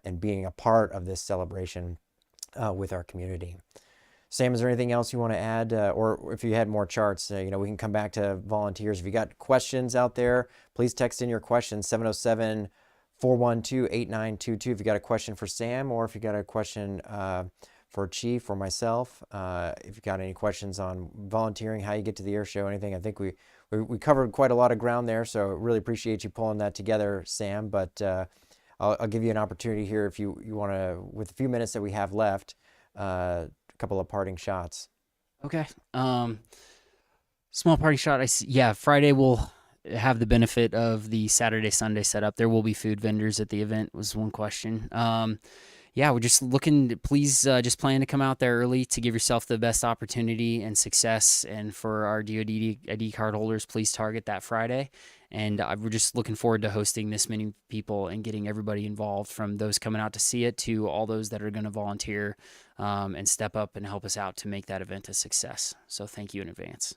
and being a part of this celebration with our community. Sam, is there anything else you want to add? Or if you had more charts, we can come back to volunteers. If you got questions out there, please text in your questions, 707-412-8922. If you got a question for Sam, or if you got a question for Chief or myself, if you got any questions on volunteering, how you get to the air show, anything, I think we we covered quite a lot of ground there, so really appreciate you pulling that together, Sam. But I'll give you an opportunity here if you want to, with a few minutes that we have left, a couple of parting shots. Okay. Small party shot. Yeah, Friday will have the benefit of the Saturday, Sunday setup. There will be food vendors at the event was one question. Yeah, we're just looking, please just plan to come out there early to give yourself the best opportunity and success. And for our DoD ID card holders, please target that Friday. And we're just looking forward to hosting this many people and getting everybody involved, from those coming out to see it to all those that are going to volunteer and step up and help us out to make that event a success. So thank you in advance.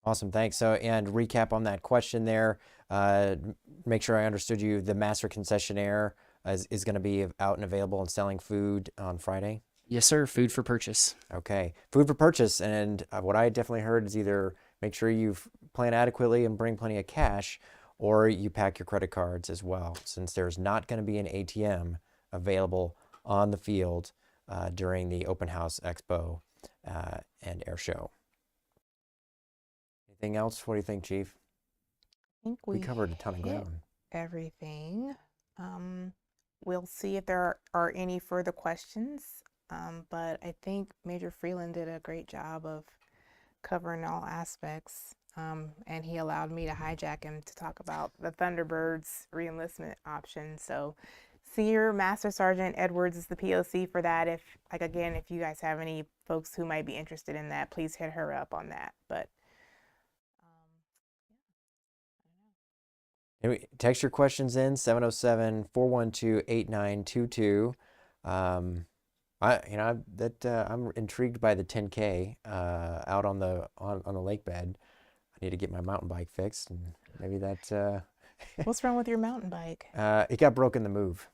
Awesome, thanks. So, and recap on that question there, make sure I understood you. The master concessionaire is going to be out and available and selling food on Friday? Yes, sir. Food for purchase. Okay, food for purchase. And what I definitely heard is either make sure you plan adequately and bring plenty of cash, or you pack your credit cards as well, since there's not going to be an ATM available on the field during the open house expo and air show. Anything else? What do you think, Chief? I think We covered a ton of hit ground. everything. We'll see if there are any further questions, but I think Major Freeland did a great job of covering all aspects, and he allowed me to hijack him to talk about the Thunderbirds reenlistment option. So Senior Master Sergeant Edwards is the POC for that. If you guys have any folks who might be interested in that, please hit her up on that. But Anyway, text your questions in 707-412-8922. I'm intrigued by the 10K out on the lake bed. I need to get my mountain bike fixed, and maybe that. what's wrong with your mountain bike? It got broken the move,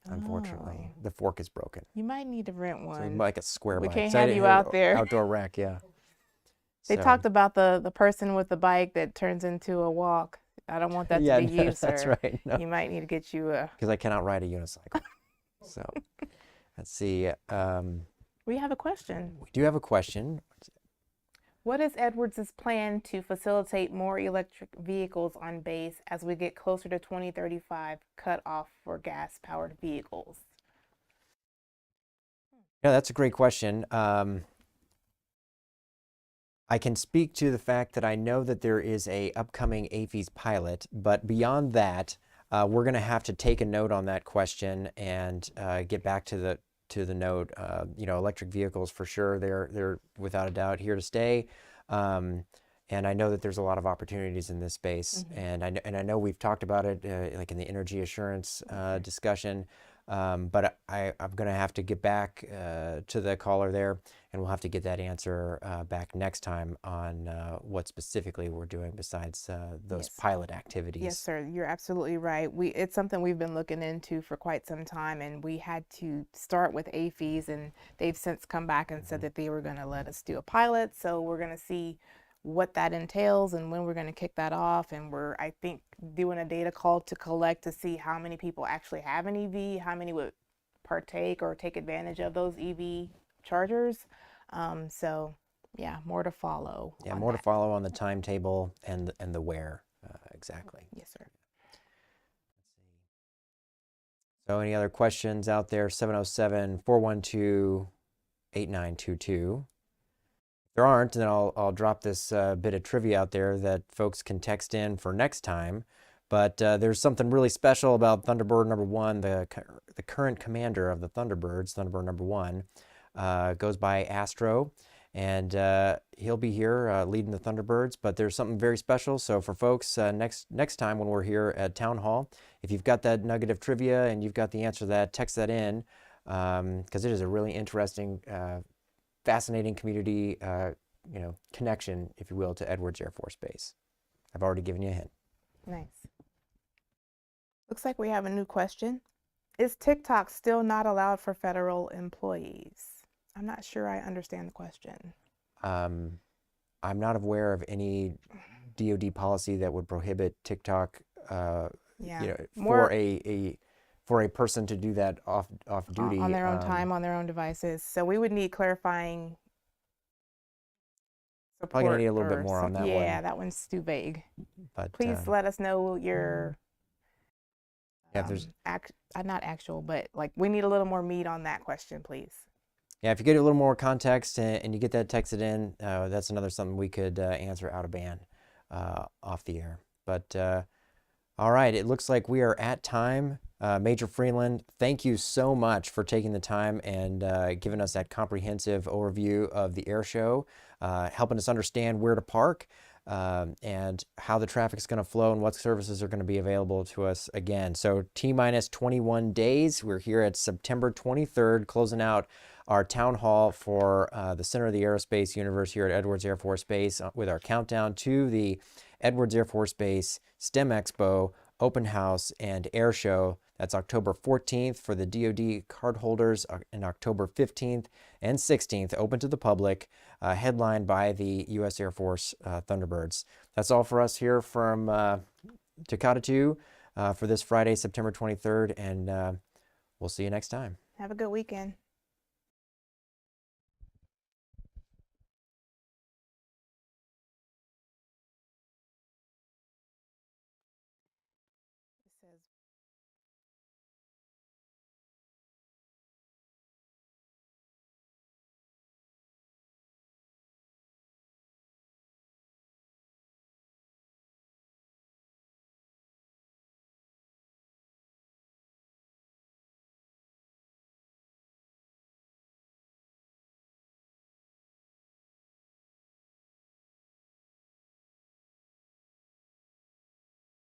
unfortunately. Oh. The fork is broken. You might need to rent one. So like a square We bike. can't So I have didn't you out there. Outdoor rack, yeah. They So, talked about the person with the bike that turns into a walk. I don't want that yeah, to be you, sir. that's right. No. You might need to get you a. Because I cannot ride a unicycle. So let's see. We have a question. We do have a question. What is Edwards' plan to facilitate more electric vehicles on base as we get closer to 2035 cutoff for gas-powered vehicles? Yeah, that's a great question. I can speak to the fact that I know that there is a upcoming AAFES pilot, but beyond that, we're going to have to take a note on that question and get back to the note. Electric vehicles for sure, they're without a doubt here to stay. And I know that there's a lot of opportunities in this space, and I know we've talked about it like in the energy assurance discussion. But I'm going to have to get back to the caller there, and we'll have to get that answer back next time on what specifically we're doing besides those pilot activities. Yes, sir. You're absolutely right. It's something we've been looking into for quite some time, and we had to start with AAFES, and they've since come back and said that they were going to let us do a pilot. So we're going to see what that entails and when we're going to kick that off. And we're, I think, doing a data call to collect to see how many people actually have an EV, how many would partake or take advantage of those EV chargers. So yeah, more to follow. Yeah, more to follow on the timetable and the where exactly. Yes, sir. So any other questions out there? 707-412-8922. If there aren't, then I'll drop this bit of trivia out there that folks can text in for next time. But there's something really special about Thunderbird number 1. The current commander of the Thunderbirds, Thunderbird number 1, goes by Astro, and he'll be here leading the Thunderbirds. But there's something very special. So for folks, next time when we're here at Town Hall, if you've got that nugget of trivia and you've got the answer to that, text that in, because it is a really interesting, fascinating community, connection, if you will, to Edwards Air Force Base. I've already given you a hint. Nice. Looks like we have a new question. Is TikTok still not allowed for federal employees? I'm not sure I understand the question. I'm not aware of any DoD policy that would prohibit TikTok, for a person to do that off duty on their own time, on their own devices. So we would need clarifying. Probably gonna need a little support bit more or on that yeah, one. that one's too vague. But Please let us know your yeah, if there's not actual, but like we need a little more meat on that question, please. yeah, if you get a little more context and you get that texted in, that's another something we could answer out of band, off the air. But all right, it looks like we are at time. Major Freeland, thank you so much for taking the time and giving us that comprehensive overview of the air show, helping us understand where to park and how the traffic is going to flow and what services are going to be available to us again. So T-minus 21 days. We're here at September 23rd, closing out our town hall for the Center of the Aerospace Universe here at Edwards Air Force Base with our countdown to the Edwards Air Force Base STEM Expo, Open House, and Air Show. That's October 14th for the DoD cardholders and October 15th and 16th, open to the public, headlined by the U.S. Air Force Thunderbirds. That's all for us here from Tocatatu for this Friday, September 23rd, and we'll see you next time. Have a good weekend.